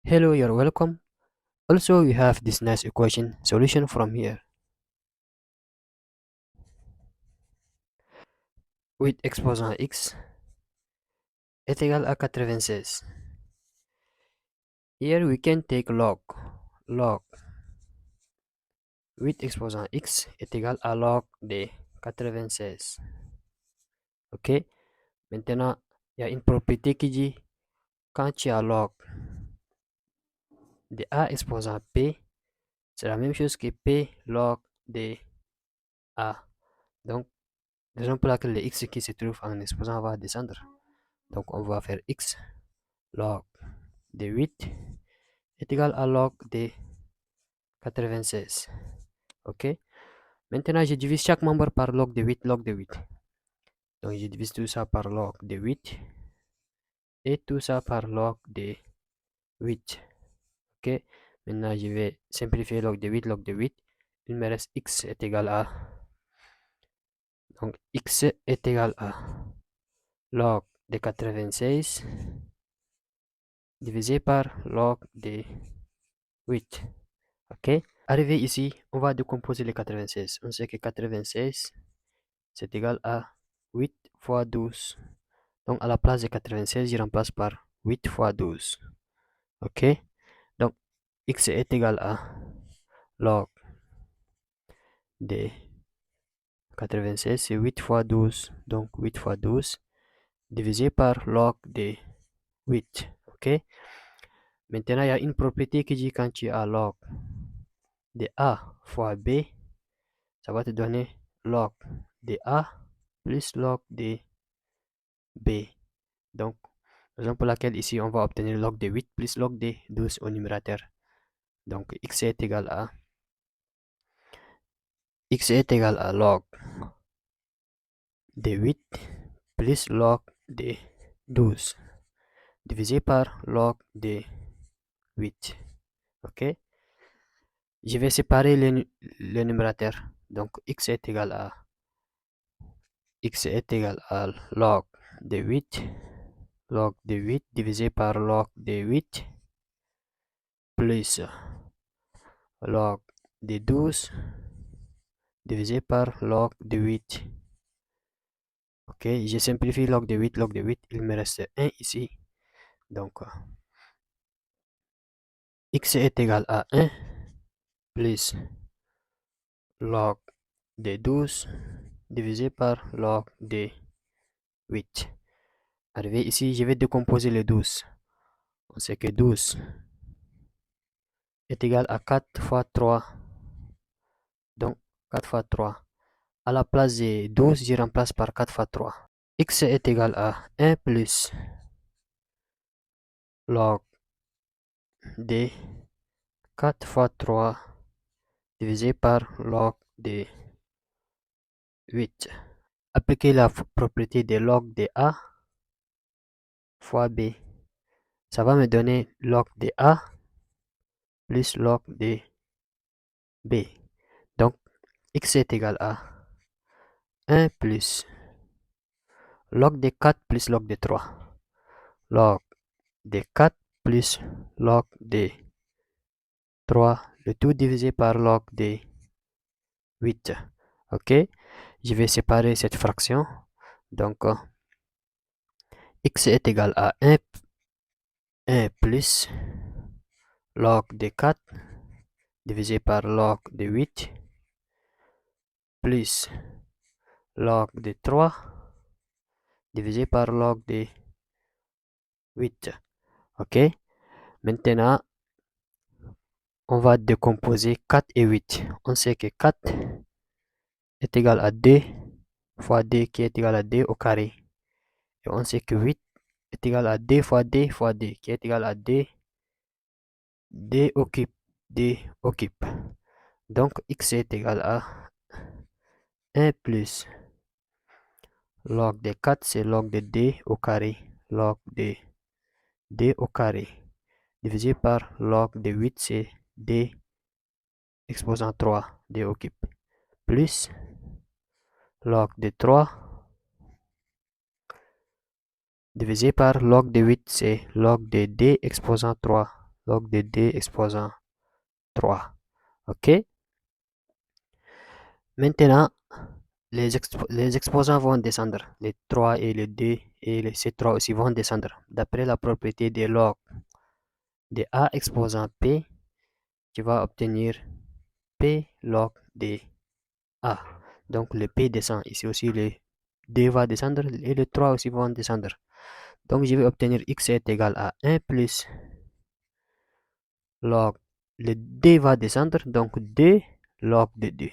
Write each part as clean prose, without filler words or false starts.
Hello, you're welcome. Also, we have this nice equation solution from here. With exposant x est égal à 96. Here we can take log. Log with exposant x est égal à log de 96. Ok? Maintenant, il y a une propriété qui dit quand tu as log de a exposant p, c'est la même chose que p log de a. Donc, raison pour laquelle le x qui se trouve en exposant va descendre. Donc, on va faire x log de 8 est égal à log de 96. Ok? Maintenant, je divise chaque membre par log de 8, log de 8. Donc, je divise tout ça par log de 8 et tout ça par log de 8. Ok? Maintenant, je vais simplifier log de 8, log de 8. Il me reste x est égal à... Donc, x est égal à log de 96 divisé par log de 8. Ok? Arrivé ici, on va décomposer les 96. On sait que 96, c'est égal à 8 fois 12. Donc, à la place de 96, je remplace par 8 fois 12. Ok? Donc, x est égal à log de 96, c'est 8 fois 12. Donc, 8 fois 12 divisé par log de 8. Ok? Maintenant, il y a une propriété qui dit quand tu as log de a fois b, ça va te donner log de a plus log de b. Donc, raison pour laquelle ici, on va obtenir log de 8 plus log de 12 au numérateur. Donc, x est égal à log de 8 plus log de 12 divisé par log de 8. Ok? Je vais séparer le numérateur. Donc, x est égal à log de 8 divisé par log de 8 plus log de 12 divisé par log de 8. Ok, je simplifie log de 8, il me reste 1 ici. Donc, x est égal à 1 plus log de 12 divisé par log de 8. Arrivé ici, je vais décomposer les 12. On sait que 12 est égal à 4 fois 3. Donc, 4 fois 3. À la place de 12, je remplace par 4 fois 3. X est égal à 1 plus log de 4 fois 3 divisé par log de 8. Appliquer la propriété de log de A fois B. Ça va me donner log de A plus log de B. Donc, x est égal à 1 plus log de 4 plus log de 3. Log de 4 plus log de 3. Le tout divisé par log de 8. Ok? Je vais séparer cette fraction. Donc, x est égal à 1 plus log de 4 divisé par log de 8 plus log de 3 divisé par log de 8. Ok? Maintenant, on va décomposer 4 et 8. On sait que 4 est égal à 2 fois 2 qui est égal à 2 au carré. Et on sait que 8 est égal à 2 fois 2 fois 2 qui est égal à 2. 2 occupe. 2 occupe. Donc, x est égal à 1 plus log de 4, c'est log de 2 au carré. Log de 2 au carré. Divisé par log de 8, c'est 2 exposant 3. 2 occupe. Plus log de 3 divisé par log de 8, c'est log de 2 exposant 3. log de D exposant 3. OK? Maintenant, les exposants vont descendre. Les 3 et le D et les C3 aussi vont descendre. D'après la propriété des logs de A exposant P, tu vas obtenir P log de A. Donc le P descend. Ici aussi, le D va descendre et le 3 aussi vont descendre. Donc je vais obtenir X est égal à 1 plus log. Le D va descendre, donc 2 log de D.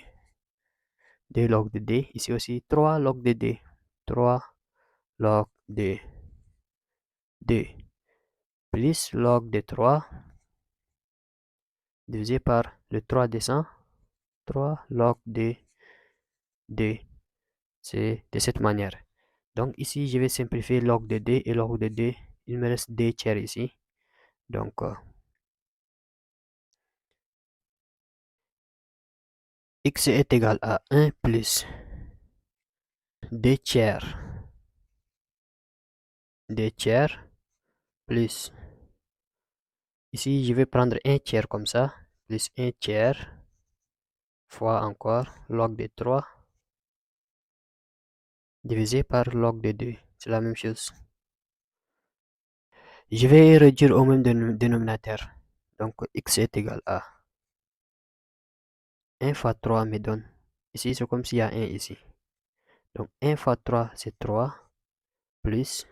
2 log de D. Ici aussi 3 log de D. 3 log de D. Plus log de 3 divisé par le 3 descend. 3 log de D. C'est de cette manière. Donc ici, je vais simplifier log de D et log de D. Il me reste D tiers ici. Donc, X est égal à 1 plus D tiers. D tiers plus. Ici, je vais prendre 1 tiers comme ça. Plus 1 tiers fois encore log de 3 divisé par log de 2. C'est la même chose. Je vais réduire au même dénominateur. Donc, X est égal à 1 fois 3 me donne. Ici, c'est comme s'il y a 1 ici. Donc, 1 fois 3, c'est 3. Plus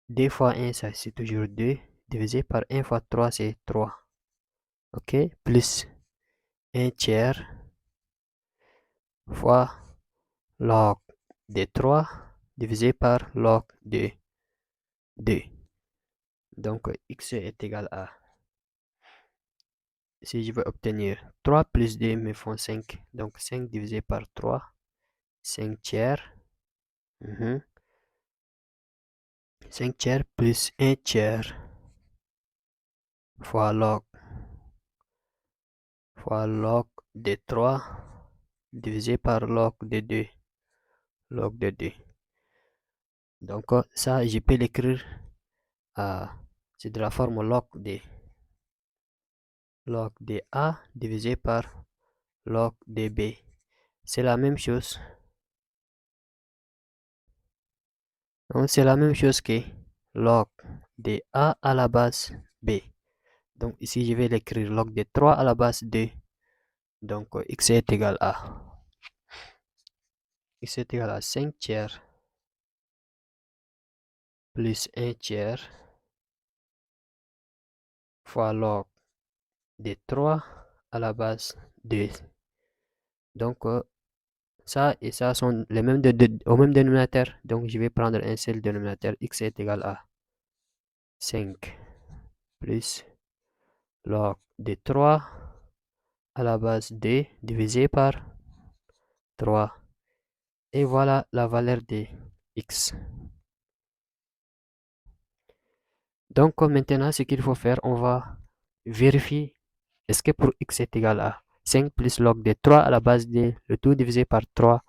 2 fois 1, ça c'est toujours 2. Divisé par 1 fois 3, c'est 3. OK? Plus 1 tiers fois log de 3 divisé par log de 2. Donc, X est égal à, si je veux obtenir 3 plus 2 me font 5. Donc, 5 divisé par 3, 5 tiers. 5 tiers plus 1 tiers fois log de 3 divisé par log de 2. Log de 2. Donc, ça, je peux l'écrire à, c'est de la forme log de A divisé par log de B. C'est la même chose. Donc, c'est la même chose que log de A à la base B. Donc, ici, je vais l'écrire log de 3 à la base 2. Donc, X est égal à, X est égal à 5 tiers plus 1 tiers fois log de 3 à la base 2. Donc, ça et ça sont les mêmes au même dénominateur. Donc, je vais prendre un seul dénominateur. X est égal à 5 plus log de 3 à la base 2 divisé par 3. Et voilà la valeur de X. Donc, maintenant, ce qu'il faut faire, on va vérifier est-ce que pour X est égal à 5 plus log de 3 à la base de le tout divisé par 3,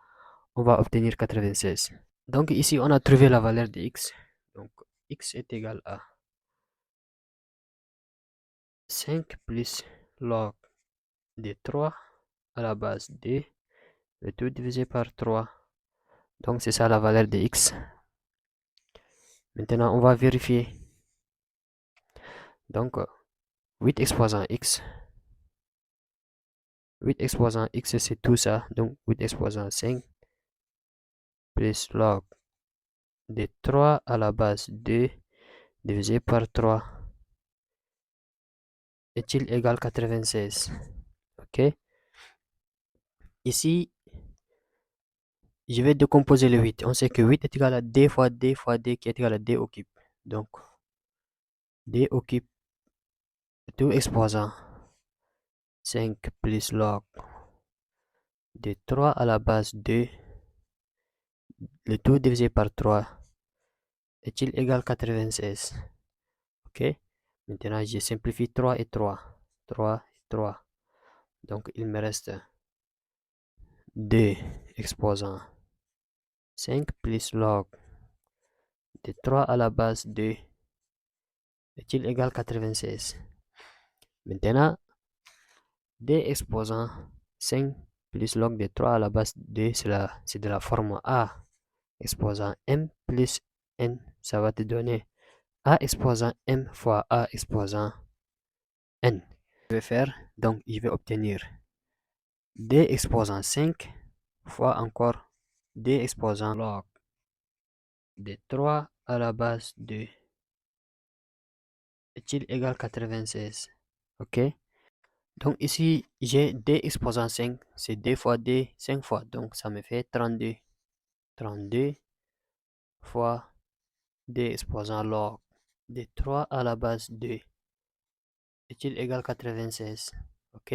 on va obtenir 96. Donc ici, on a trouvé la valeur de X. Donc X est égal à 5 plus log de 3 à la base de le tout divisé par 3. Donc c'est ça la valeur de X. Maintenant, on va vérifier. Donc 8 exposant X. 8 exposant X, c'est tout ça. Donc 8 exposant 5 plus log de 3 à la base 2 divisé par 3 est-il égal à 96? OK? Ici, je vais décomposer le 8. On sait que 8 est égal à D fois D fois D qui est égal à D au cube. Donc, D au cube, tout exposant 5 plus log de 3 à la base 2, le tout divisé par 3, est-il égal à 96? OK? Maintenant, je simplifie 3 et 3. 3 et 3. Donc, il me reste D exposant 5 plus log de 3 à la base 2, est-il égal à 96? Maintenant, d exposant 5 plus log de 3 à la base 2, c'est de la forme A exposant m plus n, ça va te donner A exposant m fois A exposant n. Je vais faire, donc je vais obtenir d exposant 5 fois encore d exposant log de 3 à la base 2 est-il égal à 96? Ok. Donc ici, j'ai d exposant 5, c'est d fois d, 5 fois, donc ça me fait 32. 32 fois d exposant log de 3 à la base 2 est-il égal à 96? Ok.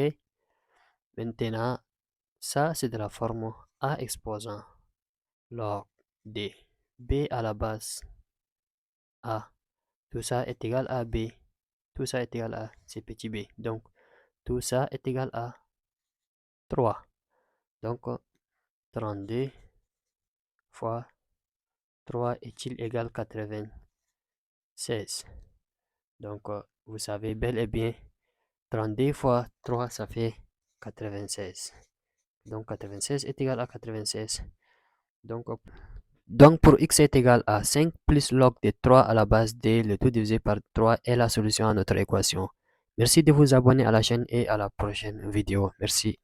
Maintenant, ça c'est de la forme a exposant log de b à la base a. Tout ça est égal à b. Tout ça est égal à ce petit b. Donc, tout ça est égal à 3. Donc, 32 fois 3 est-il égal à 96? Donc, vous savez bel et bien, 32 fois 3, ça fait 96. Donc, 96 est égal à 96. Donc, pour x est égal à 5 plus log de 3 à la base d, le tout divisé par 3 est la solution à notre équation. Merci de vous abonner à la chaîne et à la prochaine vidéo. Merci.